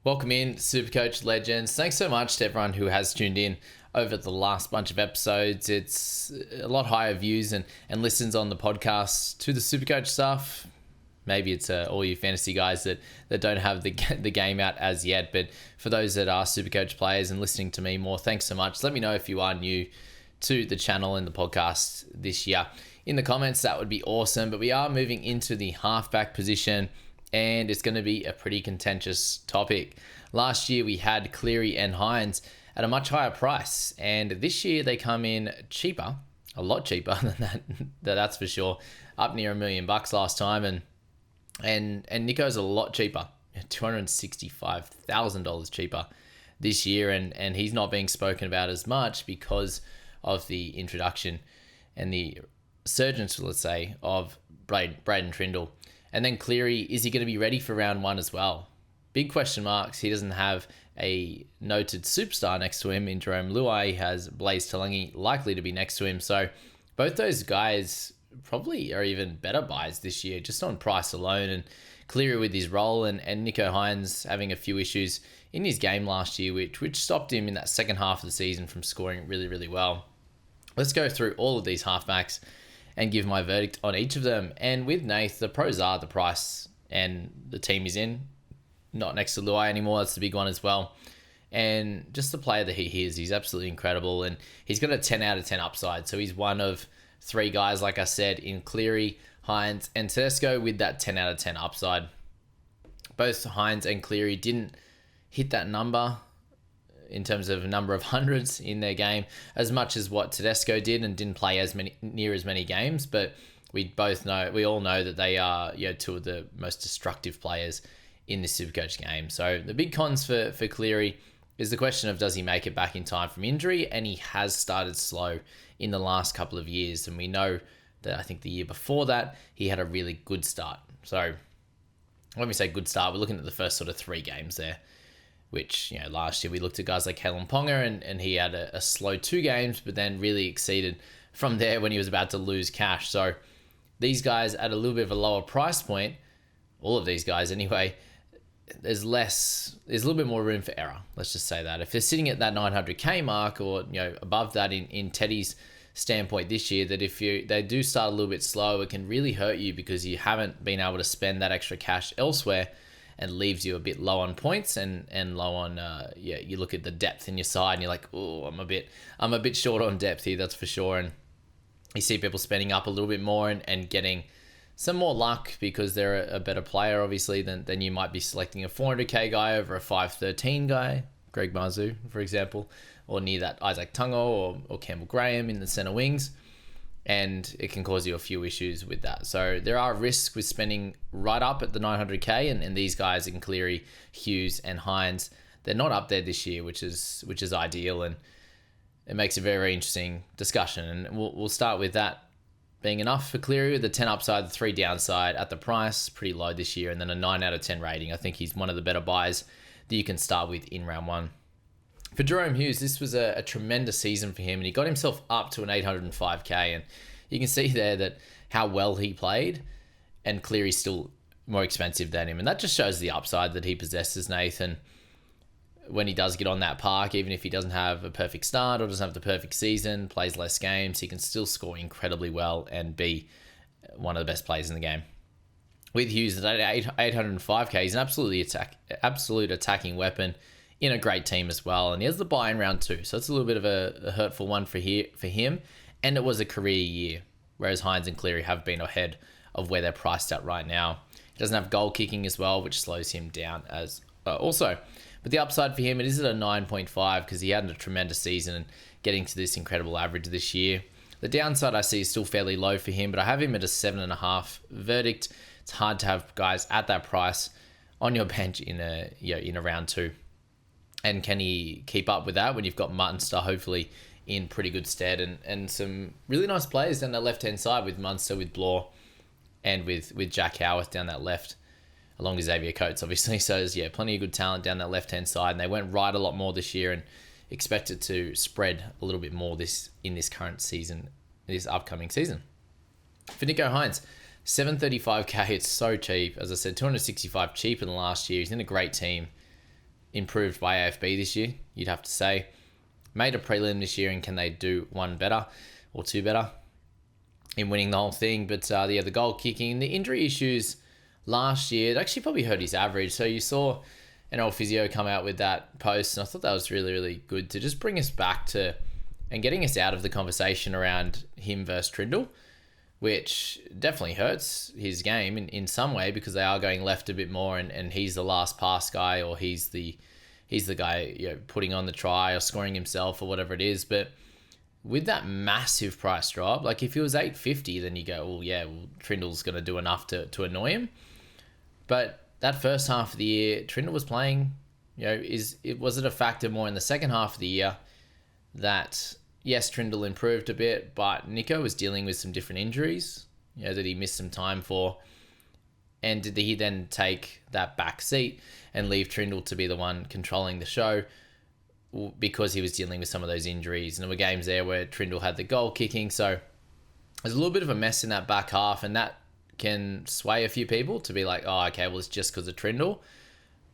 Welcome in, Supercoach legends. Thanks so much to everyone who has tuned in over the last bunch of episodes. It's a lot higher views and listens on the podcast to the Supercoach stuff. Maybe it's all you fantasy guys that don't have the game out as yet. But for those that are Supercoach players and listening to me more, thanks so much. Let me know if you are new to the channel and the podcast this year. In the comments, that would be awesome. But we are moving into the halfback position, and it's going to be a pretty contentious topic. Last year, we had Cleary and Hynes at a much higher price, and this year they come in cheaper, a lot cheaper than that. That's for sure. Up near $1 million last time, and Nicho's a lot cheaper, $265,000 cheaper this year, and he's not being spoken about as much because of the introduction and the surgence, let's say, of Braden Trindle. And then Cleary, is he going to be ready for round one as well? Big question marks. He doesn't have a noted superstar next to him in Jerome Luai. He has Blaze Talangi likely to be next to him. So both those guys probably are even better buys this year, just on price alone. And Cleary with his role and Nicho Hynes having a few issues in his game last year, which stopped him in that second half of the season from scoring really, really well. Let's go through all of these halfbacks and give my verdict on each of them. And with Nath, the pros are the price and the team is in. Not next to Luai anymore. That's the big one as well. And just the player that he is, he's absolutely incredible. And he's got a 10 out of 10 upside. So he's one of three guys, like I said, in Cleary, Hynes, and Tedesco with that 10 out of 10 upside. Both Hynes and Cleary didn't hit that number in terms of a number of hundreds in their game as much as what Tedesco did, and didn't play near as many games. But we all know that they are two of the most destructive players in this Supercoach game. So the big cons for Cleary is the question of, does he make it back in time from injury? And he has started slow in the last couple of years. And we know that I think the year before that, he had a really good start. So when we say good start, we're looking at the first sort of 3 games there, which, last year we looked at guys like Kalen Ponga and he had a slow 2 games, but then really exceeded from there when he was about to lose cash. So these guys at a little bit of a lower price point, all of these guys anyway, there's a little bit more room for error. Let's just say that. If they're sitting at that 900k mark or, above that in Teddy's standpoint this year, that they do start a little bit slow, it can really hurt you because you haven't been able to spend that extra cash elsewhere, and leaves you a bit low on points and low on, you look at the depth in your side and you're like, oh, I'm a bit short on depth here, that's for sure. And you see people spending up a little bit more and getting some more luck because they're a better player, obviously, than you might be selecting a 400k guy over a 513 guy, Greg Marzu, for example, or near that Isaac Tungo or Campbell Graham in the center wings. And it can cause you a few issues with that. So there are risks with spending right up at the 900k, and these guys in Cleary, Hughes, and Hynes, they're not up there this year, which is ideal, and it makes a very, very interesting discussion. And we'll start with that being enough for Cleary, with the 10 upside, the 3 downside at the price, pretty low this year, and then a 9 out of 10 rating. I think he's one of the better buys that you can start with in round one. For Jahrome Hughes, this was a tremendous season for him, and he got himself up to an 805k, and you can see there that how well he played, and Cleary's still more expensive than him, and that just shows the upside that he possesses, Nathan. When he does get on that park, even if he doesn't have a perfect start or doesn't have the perfect season, plays less games, he can still score incredibly well and be one of the best players in the game. With Hughes at 805k, he's an absolute attacking weapon in a great team as well. And he has the buy in round 2. So it's a little bit of a hurtful one for him. And it was a career year, whereas Hynes and Cleary have been ahead of where they're priced at right now. He doesn't have goal kicking as well, which slows him down as also. But the upside for him, it is at a 9.5 because he had a tremendous season and getting to this incredible average this year. The downside I see is still fairly low for him, but I have him at a 7.5 verdict. It's hard to have guys at that price on your bench in a round 2. And can he keep up with that when you've got Munster hopefully in pretty good stead and some really nice players down that left-hand side with Munster, with Blore, and with Jack Howarth down that left, along with Xavier Coates, obviously. So there's, plenty of good talent down that left-hand side, and they went right a lot more this year and expect it to spread a little bit more in this current season, this upcoming season. For Nicho Hynes, 735k, it's so cheap. As I said, 265 cheaper than last year. He's in a great team. improved by AFB this year, you'd have to say. Made a prelim this year, and can they do one better or two better in winning the whole thing? But the goal kicking, the injury issues last year, it actually probably hurt his average. So you saw an old physio come out with that post, and I thought that was really, really good to just bring us back to and getting us out of the conversation around him versus Trindle, which definitely hurts his game in some way, because they are going left a bit more, and he's the last pass guy, or he's the guy putting on the try or scoring himself or whatever it is. But with that massive price drop, like if he was $850, then you go, Trindle's going to do enough to annoy him. But that first half of the year, Trindle was playing. Was it a factor more in the second half of the year that, yes, Trindle improved a bit, but Nicho was dealing with some different injuries, that he missed some time for. And did he then take that back seat and leave Trindle to be the one controlling the show because he was dealing with some of those injuries? And there were games there where Trindle had the goal kicking. So there's a little bit of a mess in that back half, and that can sway a few people to be like, oh, okay, well, it's just because of Trindle.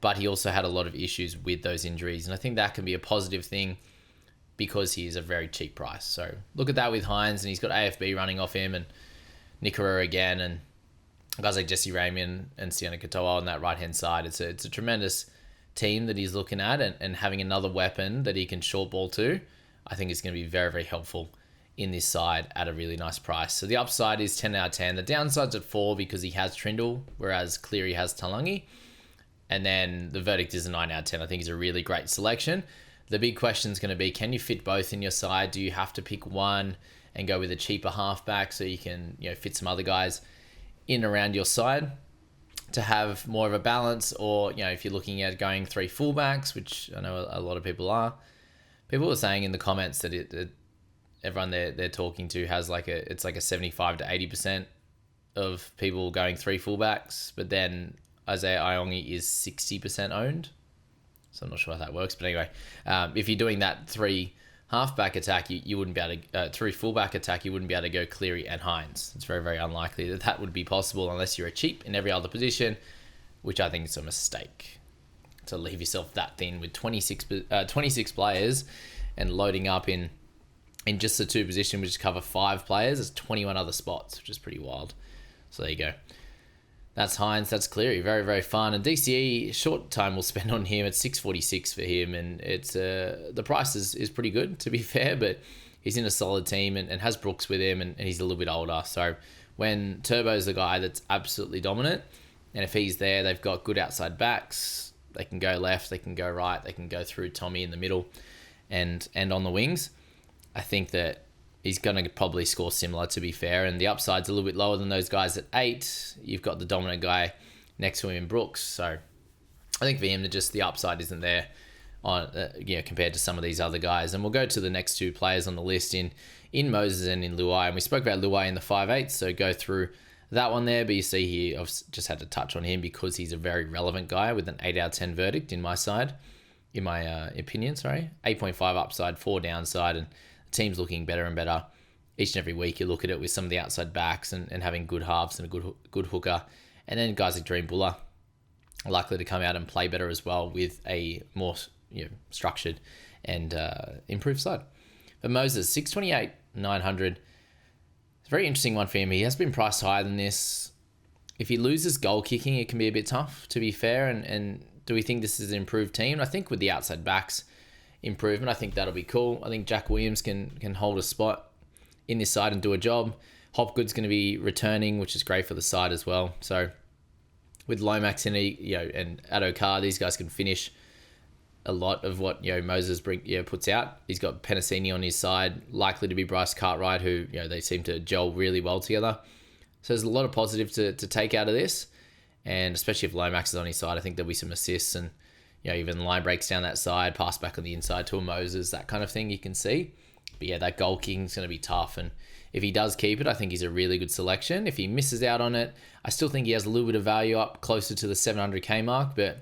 But he also had a lot of issues with those injuries. And I think that can be a positive thing because he is a very cheap price. So look at that with Hynes, and he's got AFB running off him, and Nicho again, and guys like Jesse Raymond and Sione Katoa on that right-hand side. It's a tremendous team that he's looking at, and having another weapon that he can short ball to, I think is going to be very, very helpful in this side at a really nice price. So the upside is 10 out of 10. The downside's at 4 because he has Trindle, whereas Cleary has Talangi. And then the verdict is a 9 out of 10. I think he's a really great selection. The big question is going to be, can you fit both in your side? Do you have to pick one and go with a cheaper halfback so you can fit some other guys in around your side to have more of a balance? Or if you're looking at going 3 fullbacks, which I know a lot of people are, people are saying in the comments that everyone they're talking to has it's like a 75 to 80% of people going 3 fullbacks, but then Isaiah Iongi is 60% owned. So I'm not sure how that works, but anyway, if you're doing that 3 halfback attack, you wouldn't be able to 3 fullback attack. You wouldn't be able to go Cleary and Hynes. It's very, very unlikely that would be possible unless you're a cheap in every other position, which I think is a mistake to leave yourself that thin with 26 players and loading up in just the 2 positions, which cover 5 players. There's 21 other spots, which is pretty wild. So there you go. That's Hynes, that's Cleary. Very, very fun. And DCE, short time we'll spend on him. It's $646 for him, and it's the price is pretty good, to be fair, but he's in a solid team and has Brooks with him, and he's a little bit older. So when Turbo's the guy that's absolutely dominant, and if he's there, they've got good outside backs. They can go left, they can go right, they can go through Tommy in the middle and on the wings. I think that he's going to probably score similar, to be fair, and the upside's a little bit lower than those guys at 8. You've got the dominant guy next to him in Brooks, so I think for him, the upside isn't there on compared to some of these other guys. And we'll go to the next 2 players on the list in Moses and in Luai, and we spoke about Luai in the 5/8, so go through that one there. But you see here, I've just had to touch on him because he's a very relevant guy with an 8 out of 10 verdict in my opinion. 8.5 upside, 4 downside, and team's looking better and better each and every week. You look at it with some of the outside backs and having good halves and a good hooker, and then guys like Dream Buller are likely to come out and play better as well with a more structured and improved side. But Moses, 628, 900. It's a very interesting one for him. He has been priced higher than this. If he loses goal kicking, it can be a bit tough, to be fair. And do we think this is an improved team? I think with the outside backs improvement, I think that'll be cool. I think Jack Williams can hold a spot in this side and do a job. Hopgood's going to be returning, which is great for the side as well. So with Lomax and Addo-Carr, these guys can finish a lot of what Moses puts out. He's got Penasini on his side, likely to be Bryce Cartwright, who they seem to gel really well together. So there's a lot of positive to take out of this, and especially if Lomax is on his side, I think there'll be some assists and even line breaks down that side, pass back on the inside to a Moses, that kind of thing you can see. But that goal kicking is going to be tough, and if he does keep it, I think he's a really good selection. If he misses out on it, I still think he has a little bit of value up closer to the 700k mark, but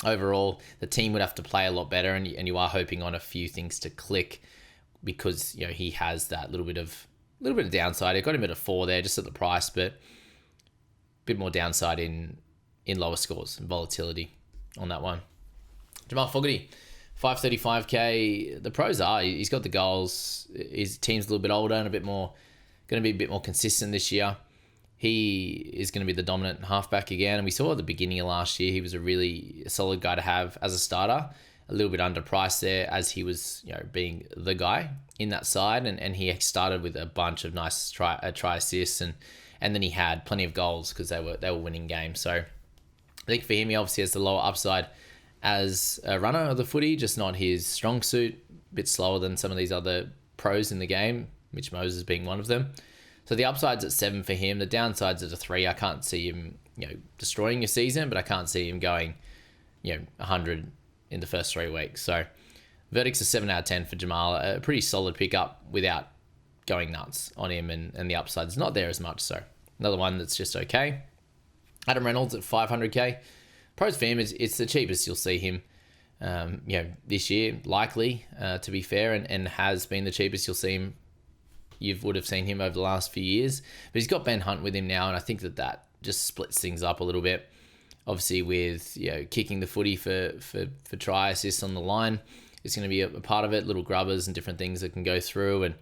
overall, the team would have to play a lot better, and you are hoping on a few things to click because he has that little bit of downside. It got him at a 4 there, just at the price, but a bit more downside in lower scores and volatility on that one. Jamal Fogarty, 535k. The pros are he's got the goals. His team's a little bit older and going to be a bit more consistent this year. He is going to be the dominant halfback again. And we saw at the beginning of last year, he was a really solid guy to have as a starter. A little bit underpriced there as he was, being the guy in that side. And he started with a bunch of nice try assists. And then he had plenty of goals because they were winning games. So I think for him, he obviously has the lower upside as a runner of the footy, just not his strong suit. A bit slower than some of these other pros in the game, Mitch Moses being one of them. So the upside's at 7 for him. The downside's at a 3. I can't see him, destroying your season, but I can't see him going, 100 in the first 3 weeks. So verdict's a 7 out of 10 for Jamal. A pretty solid pickup without going nuts on him, and the upside's not there as much. So another one that's just okay. Adam Reynolds at 500k. Pros for him is it's the cheapest you'll see him, this year, likely, to be fair, and has been the cheapest you'll see him. You would have seen him over the last few years. But he's got Ben Hunt with him now, and I think that just splits things up a little bit. Obviously, with kicking the footy for try assists on the line, it's going to be a part of it. Little grubbers and different things that can go through, and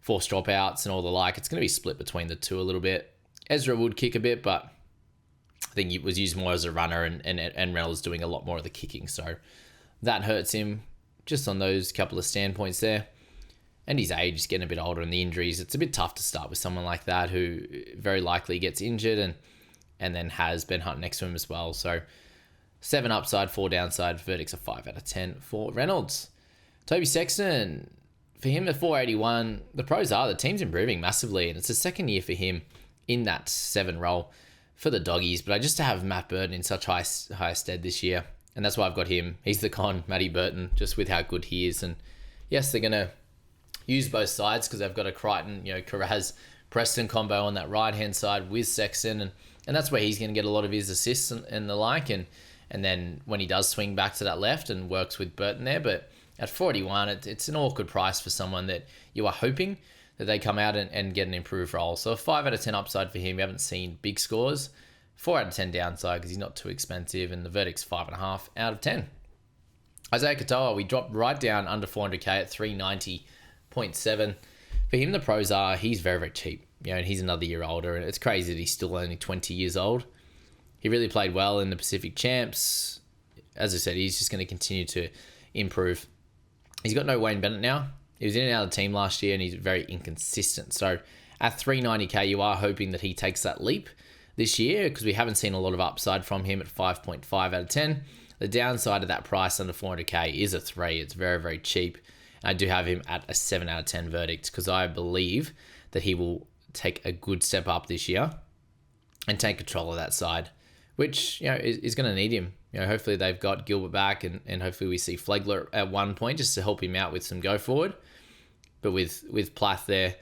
forced dropouts and all the like. It's going to be split between the two a little bit. Ezra would kick a bit, but I think it was used more as a runner, and Reynolds doing a lot more of the kicking. So that hurts him just on those couple of standpoints there. And his age is getting a bit older, and the injuries, it's a bit tough to start with someone like that who very likely gets injured and then has Ben Hunt next to him as well. So 7 upside, 4 downside. Verdict's a 5 out of 10 for Reynolds. Toby Sexton, for him at 481, the pros are the team's improving massively, and it's the second year for him in that 7 role for the doggies. But I just to have Matt Burton in such high stead this year, and that's why I've got him. He's the con, Matty Burton, just with how good he is. And yes, they're going to use both sides because they've got a Crichton, Carraz, Preston combo on that right-hand side with Sexton. And that's where he's going to get a lot of his assists and the like. And then when he does swing back to that left and works with Burton there. But at 41, it's an awkward price for someone that you are hoping that they come out and get an improved role. So a 5 out of 10 upside for him. We haven't seen big scores. 4 out of 10 downside because he's not too expensive. And the verdict's 5.5 out of 10. Isaiah Katoa, we dropped right down under 400k at 390.7. For him, the pros are he's very, very cheap. And he's another year older, and it's crazy that he's still only 20 years old. He really played well in the Pacific Champs. As I said, he's just going to continue to improve. He's got no Wayne Bennett now. He was in and out of the team last year, and he's very inconsistent. So at 390k, you are hoping that he takes that leap this year because we haven't seen a lot of upside from him at 5.5 out of 10. The downside of that price under 400k is a 3. It's very, very cheap. I do have him at a 7 out of 10 verdict because I believe that he will take a good step up this year and take control of that side, which is going to need him. Hopefully they've got Gilbert back, and hopefully we see Flegler at one point just to help him out with some go forward. But with Plath there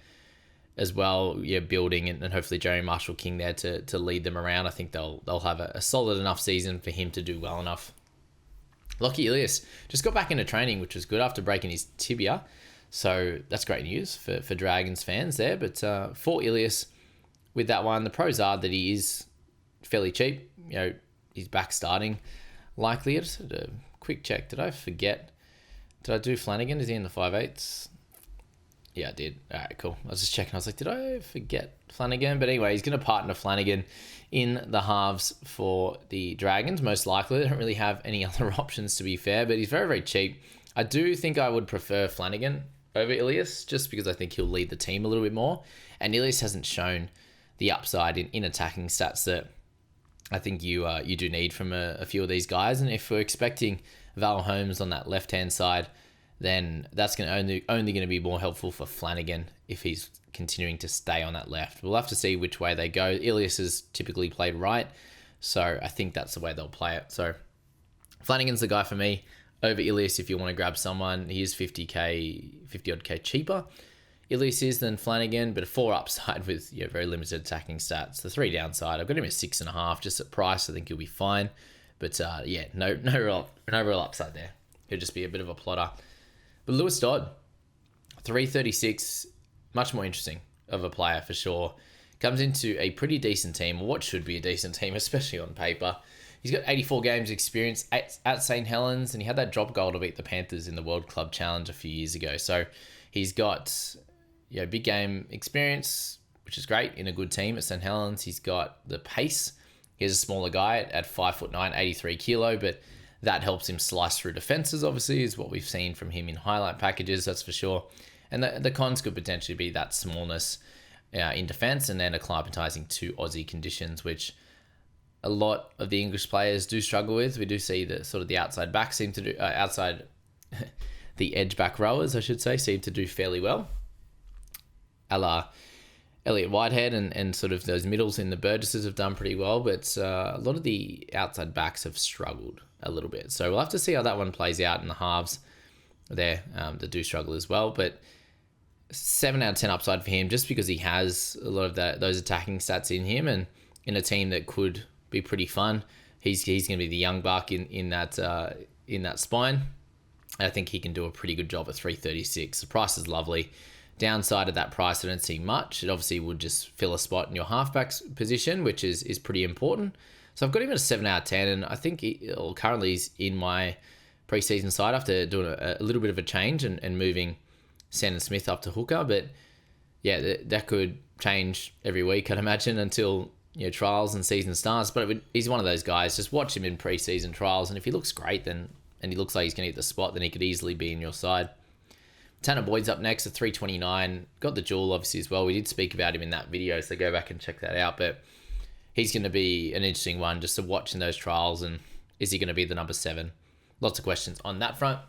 as well, building, and hopefully Jeremy Marshall King there to lead them around, I think they'll have a solid enough season for him to do well enough. Lockie Ilias just got back into training, which was good after breaking his tibia. So that's great news for Dragons fans there. But for Ilias, with that one, the pros are that he is fairly cheap. He's back starting likely. I just had a quick check. Did I forget? Did I do Flanagan? Is he in the 5/8? Yeah, I did. All right, cool. I was just checking. I was like, did I forget Flanagan? But anyway, he's going to partner Flanagan in the halves for the Dragons, most likely. They don't really have any other options, to be fair, but he's very, very cheap. I do think I would prefer Flanagan over Ilias, just because I think he'll lead the team a little bit more. And Ilias hasn't shown the upside in attacking stats that I think you do need from a few of these guys. And if we're expecting Val Holmes on that left-hand side, then that's going to only going to be more helpful for Flanagan if he's continuing to stay on that left. We'll have to see which way they go. Ilias has typically played right, so I think that's the way they'll play it. So Flanagan's the guy for me over Ilias if you want to grab someone. He is 50 odd K cheaper. Ilias is than Flanagan, but a 4 upside with very limited attacking stats. The 3 downside, I've got him at 6.5 just at price. I think he'll be fine, but no real upside there. He'll just be a bit of a plotter. But Lewis Dodd, 336, much more interesting of a player for sure. Comes into a pretty decent team, or what should be a decent team, especially on paper. he's got 84 games experience at St. Helens, and he had that drop goal to beat the Panthers in the World Club Challenge a few years ago. So he's got big game experience, which is great in a good team at St. Helens. He's got the pace. He's a smaller guy at 5'9", 83 kilo, but that helps him slice through defenses, obviously, is what we've seen from him in highlight packages, that's for sure. And the cons could potentially be that smallness in defense and then acclimatizing to Aussie conditions, which a lot of the English players do struggle with. We do see the sort of the outside back seem to do, the edge back rowers, I should say, seem to do fairly well. A la Elliot Whitehead and sort of those middles in the Burgesses have done pretty well, but a lot of the outside backs have struggled a little bit. So we'll have to see how that one plays out in the halves there that do struggle as well. But 7 out of 10 upside for him, just because he has a lot of those attacking stats in him, and in a team that could be pretty fun. He's going to be the young buck in that spine. I think he can do a pretty good job at 336. The price is lovely. Downside of that price, I don't see much. It obviously would just fill a spot in your halfbacks position, which is pretty important. So I've got him at a 7 out of 10, and I think currently he's in my preseason side after doing a little bit of a change and moving Sandon Smith up to hooker. But yeah, that could change every week, I'd imagine, until trials and season starts. But he's one of those guys. Just watch him in preseason trials, and if he looks great, and he looks like he's going to get the spot, then he could easily be in your side. Tanner Boyd's up next at 329. Got the jewel, obviously, as well. We did speak about him in that video, so go back and check that out. But he's going to be an interesting one just to watch in those trials. And is he going to be the number 7? Lots of questions on that front.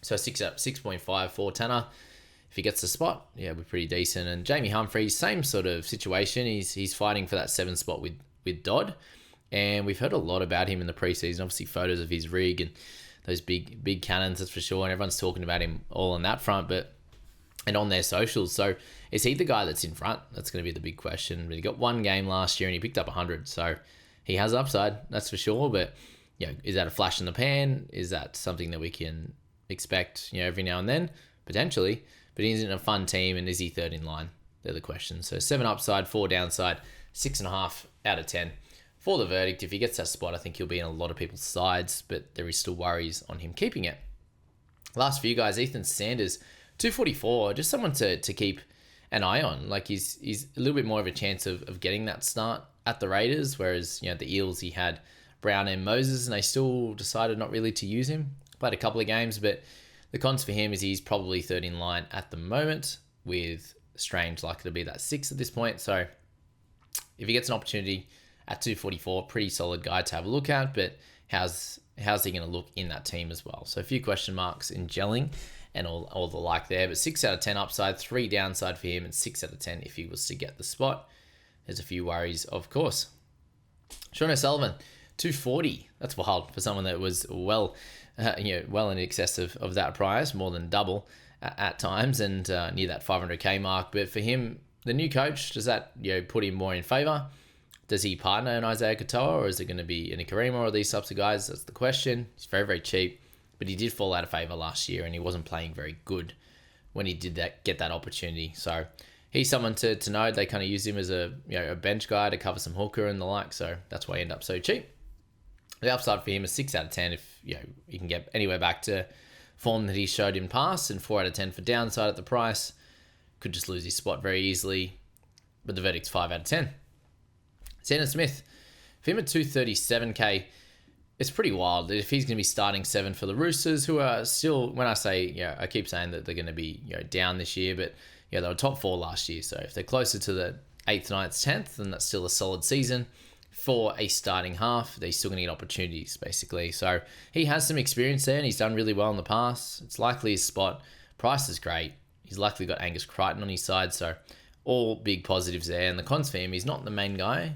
So 6.5 for Tanner. If he gets the spot, we're pretty decent. And Jamie Humphries, same sort of situation. He's fighting for that 7 spot with Dodd. And we've heard a lot about him in the preseason. Obviously, photos of his rig and those big cannons, that's for sure. And everyone's talking about him all on that front, and on their socials. So is he the guy that's in front? That's going to be the big question. But he got 1 game last year and he picked up 100. So he has upside, that's for sure. But is that a flash in the pan? Is that something that we can expect every now and then? Potentially. But he's in a fun team, and is he third in line? They're the questions. So 7 upside, 4 downside, 6.5 out of 10. For the verdict, if he gets that spot, I think he'll be in a lot of people's sides, but there is still worries on him keeping it. Last few guys, Ethan Sanders, 244, just someone to keep an eye on. Like he's a little bit more of a chance of getting that start at the Raiders, whereas the Eels, he had Brown and Moses, and they still decided not really to use him. Played a couple of games, but the cons for him is he's probably third in line at the moment, with Strange likely to be that 6 at this point. So if he gets an opportunity at 244, pretty solid guy to have a look at, but how's he going to look in that team as well? So a few question marks in gelling and all the like there, but 6 out of 10 upside, 3 downside for him, and 6 out of 10 if he was to get the spot. There's a few worries, of course. Sean O'Sullivan, 240. That's wild for someone that was well in excess of that price, more than double at times, and near that 500k mark. But for him, the new coach, does that put him more in favour? Does he partner in Isaiah Katoa, or is it going to be in Karima or these types of guys? That's the question. He's very, very cheap, but he did fall out of favour last year, and he wasn't playing very good when he did get that opportunity. So he's someone to know. They kind of use him as a bench guy to cover some hooker and the like. So that's why he ended up so cheap. The upside for him is 6 out of 10 if he can get anywhere back to form that he showed in past, and 4 out of 10 for downside at the price. Could just lose his spot very easily, but the verdict's 5 out of 10. Sandon Smith, for him at 237k, it's pretty wild if he's going to be starting 7 for the Roosters, who are still, when I say, I keep saying that they're going to be down this year, but they were top 4 last year. So if they're closer to the 8th, 9th, 10th, then that's still a solid season for a starting half. They're still going to get opportunities, basically. So he has some experience there, and he's done really well in the past. It's likely his spot. Price is great. He's likely got Angus Crichton on his side, so all big positives there. And the cons for him, he's not the main guy.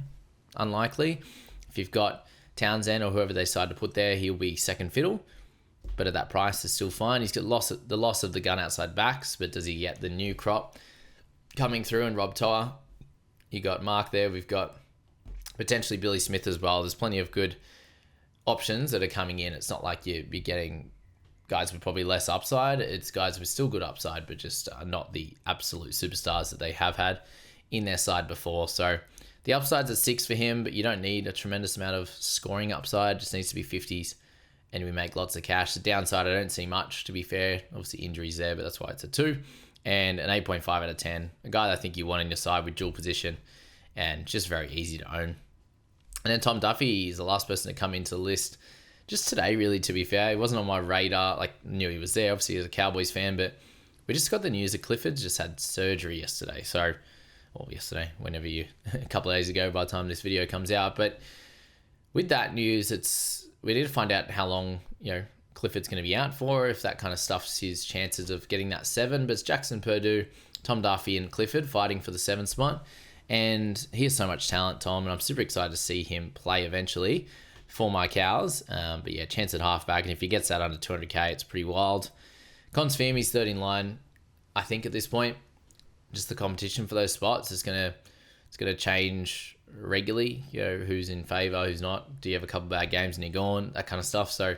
Unlikely. If you've got Townsend or whoever they decide to put there, he'll be second fiddle. But at that price, it's still fine. He's got the loss of the gun outside backs, but does he get the new crop coming through? And Rob Toa, you got Mark there. We've got potentially Billy Smith as well. There's plenty of good options that are coming in. It's not like you'd be getting guys with probably less upside. It's guys with still good upside, but just not the absolute superstars that they have had in their side before. So The upside's at 6 for him, but you don't need a tremendous amount of scoring upside. It just needs to be 50s, and we make lots of cash. The downside, I don't see much, to be fair. Obviously, injuries there, but that's why it's a 2. And an 8.5 out of 10. A guy that I think you want in your side with dual position and just very easy to own. And then Tom Duffy is the last person to come into the list just today, really, to be fair. He wasn't on my radar. Like, knew he was there, obviously, as a Cowboys fan, but we just got the news that Clifford's just had surgery yesterday. Yesterday, whenever a couple of days ago by the time this video comes out. But with that news, we need to find out how long, Clifford's going to be out for, if that kind of stuffs his chances of getting that 7. But it's Jackson Purdue, Tom Duffy, and Clifford fighting for the 7 spot. And he has so much talent, Tom, and I'm super excited to see him play eventually for my Cows. But yeah, chance at halfback, and if he gets that under 200k, it's pretty wild. Cons Femi's third in line, I think, at this point. Just the competition for those spots is gonna change regularly. Who's in favour, who's not. Do you have a couple of bad games and you're gone? That kind of stuff. So,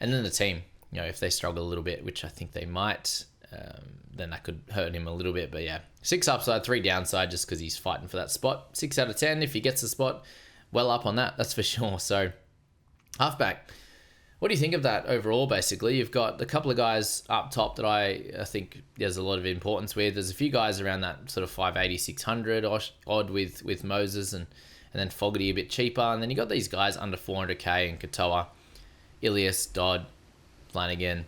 and then the team, if they struggle a little bit, which I think they might, then that could hurt him a little bit. But yeah, 6 upside, 3 downside, just because he's fighting for that spot. 6 out of 10 if he gets the spot. Well up on that's for sure. So, halfback. What do you think of that overall, basically? You've got a couple of guys up top that I think there's a lot of importance with. There's a few guys around that sort of 580, 600 odd with Moses and then Fogarty a bit cheaper. And then you got these guys under 400k in Katoa, Ilias, Dodd, Flanagan,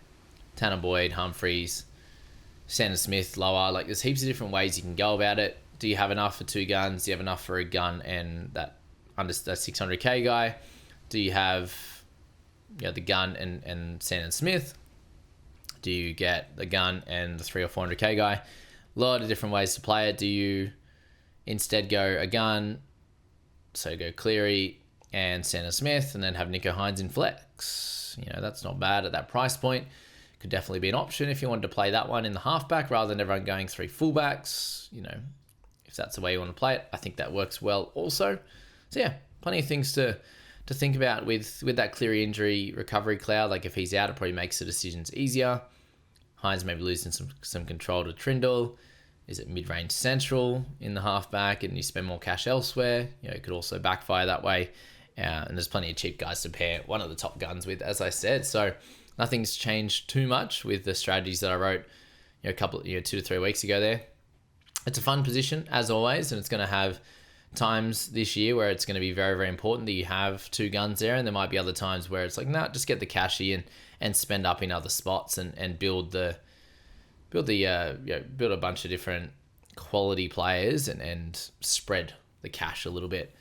Tanner Boyd, Humphreys, Sandon Smith, lower. Like, there's heaps of different ways you can go about it. Do you have enough for 2 guns? Do you have enough for a gun and that under that 600k guy? Do you have the gun and Sandon Smith? Do you get the gun and the 300 or 400k guy? A lot of different ways to play it. Do you instead go a gun, so go Cleary and Sandon Smith, and then have Nicho Hynes in flex? That's not bad at that price point. Could definitely be an option if you wanted to play that one in the halfback rather than everyone going 3 fullbacks. If that's the way you want to play it, I think that works well also. So yeah, plenty of things to think about with that Cleary injury recovery cloud. Like, if he's out, it probably makes the decisions easier. Hynes maybe losing some control to Trindle. Is it mid-range central in the halfback and you spend more cash elsewhere? It could also backfire that way. And there's plenty of cheap guys to pair one of the top guns with, as I said. So nothing's changed too much with the strategies that I wrote a couple 2 to 3 weeks ago there. It's a fun position, as always, and it's going to have times this year where it's going to be very, very important that you have 2 guns there, and there might be other times where it's like, nah, just get the cashy and spend up in other spots and build a bunch of different quality players and spread the cash a little bit.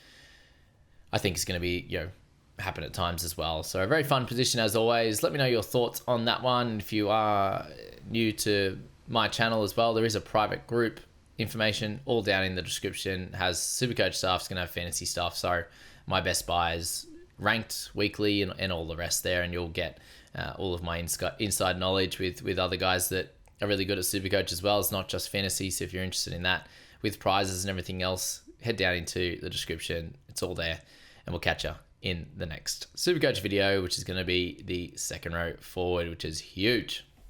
I think it's going to be happen at times as well. So a very fun position as always. Let me know your thoughts on that one. If you are new to my channel as well, there is a private group. Information all down in the description. Has Supercoach stuff, it's going to have fantasy stuff. So my best buys ranked weekly and all the rest there. And you'll get all of my inside knowledge with other guys that are really good at Supercoach as well. It's not just fantasy. So if you're interested in that with prizes and everything else, head down into the description. It's all there. And we'll catch you in the next Supercoach video, which is going to be the second row forward, which is huge.